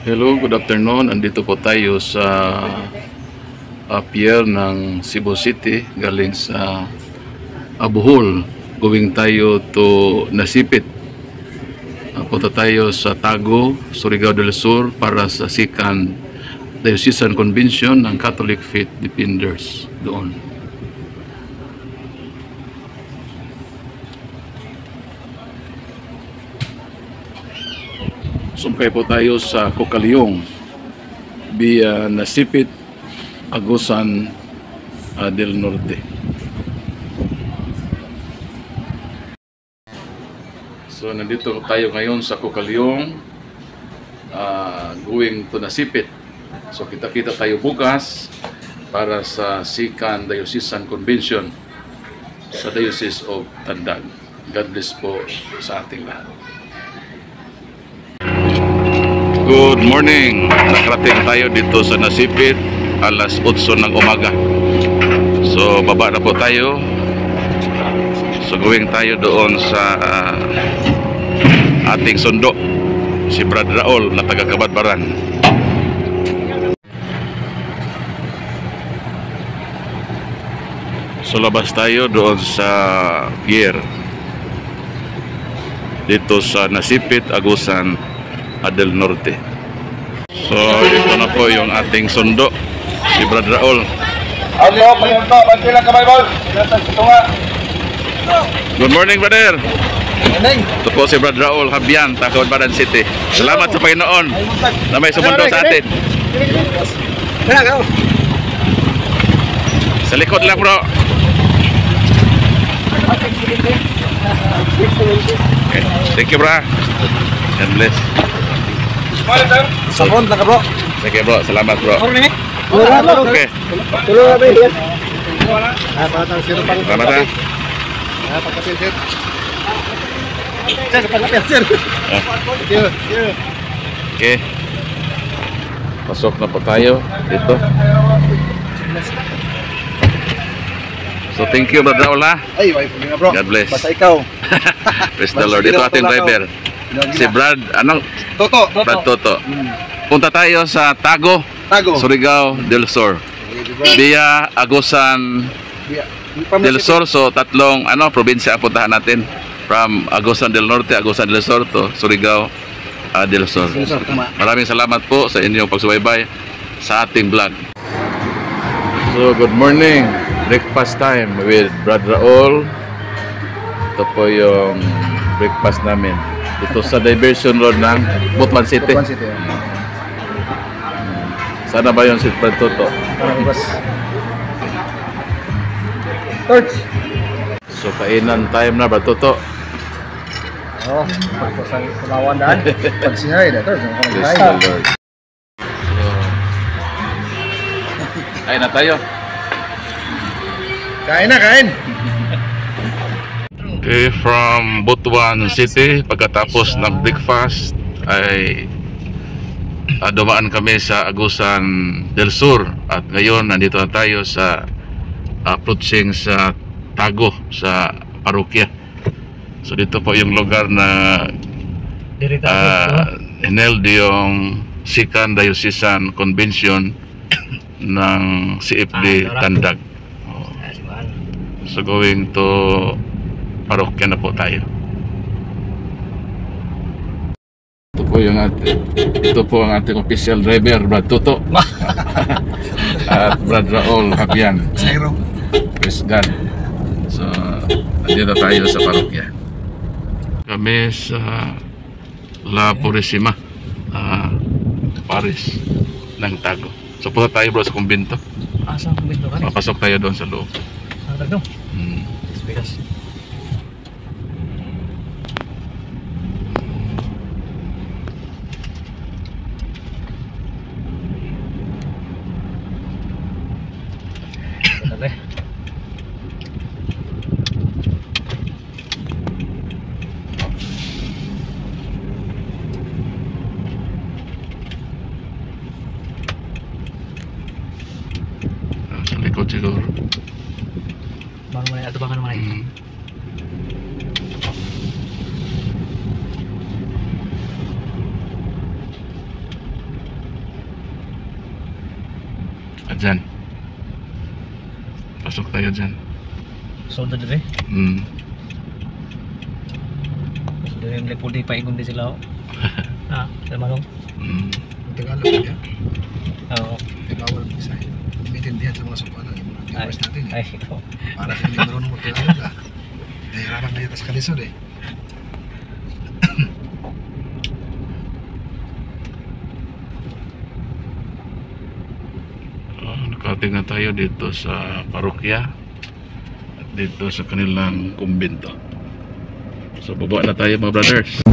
Hello, good afternoon. Andito po tayo sa pier ng Cebu City galing sa Bohol. Going tayo to Nasipit. Punta tayo sa Tago, Surigao del Sur para sa second Diocesan Convention ng Catholic Faith Defenders doon. Sumpay po tayo sa Cocalyong via Nasipit, Agusan del Norte. So nandito tayo ngayon sa Cocalyong, going to Nasipit. So kita-kita tayo bukas para sa second Diocesan Convention sa Diocese of Tandag. God bless po sa ating lahat. Good morning! Nakarating tayo dito sa Nasipit alas 8 ng umaga. So baba na po tayo. So going tayo doon sa ating sundo, si Brad Raul na taga Kabadbaran. So labas tayo doon sa pier dito sa Nasipit, Agusan del Norte. So ito na po yung ating sundo, si Brad Raul. Good morning, brother. Ito po si Brad Raul Habian, Kabadbaran City. Salamat sa Panginoon na may sumundo sa atin. Sa likod lang, bro. Okay. Thank you, bro. God bless. Sabon lang ka, bro. Sige, bro. Salamat, bro. Okay. Salamat, ha. Okay. Pasok na po tayo dito. So thank you, Brad Raul, ha. Ay, wife mo na, bro. God bless. Basta ikaw. Praise the Lord. Ito ating driver. Si Brad, anong? Toto. Brad Toto. Punta tayo sa Tago, Surigao del Sur. Via Agusan del Sur. So tatlong probinsya ang puntahan natin. From Agusan del Norte, Agusan del Sur to Surigao del Sur. Maraming salamat po sa inyong pagsubaybay sa ating vlog. So good morning. Breakfast time with Brad Raul. Ito po yung breakfast namin dito sa Diversion Road ng Butuan City. Sana ba yung si Brad Toto? So kainan time na, Brad Toto. Oh, pagpasang kumawan daan. Pagsihay na ito. Praise the Lord. Kain na tayo. Kain na, kain. Okay, from Butuan City, pagkatapos ng breakfast ay dumaan kami sa Agusan del Sur at ngayon nandito na tayo sa approaching sa Tago sa parokya. So dito po yung lugar na held yung second Diocesan Convention ng CFD Tandag. So going to parokya na po tayo. Ito po ang ating official driver, Brad Toto. At Brad Raul Habian. Praise God. So nandito tayo sa parokya. Kami sa La Purisima, Paris ng Tago. So punta tayo, bro, sa kumbento. Saan kumbento ka? Papasok tayo doon sa loob. Tago? Spekas. Sa likod siguro. Bang mana atau bangan mana? Dyan. Pasok tayo dyan. So dali. Hmm. Dali yung lepol di paigong di sila. Ah, manong. Hmm. Tagalog niya. Oo. Bawal bisa. Maintindihan sa mga sukuan ng mga viewers natin. Ay, Para hindi marunong mag-Tagalog ah. Nahihirapan kayo sa kalisod eh. Nakating na tayo dito sa parokya at dito sa kanilang kumbento. So baba na tayo mga brothers.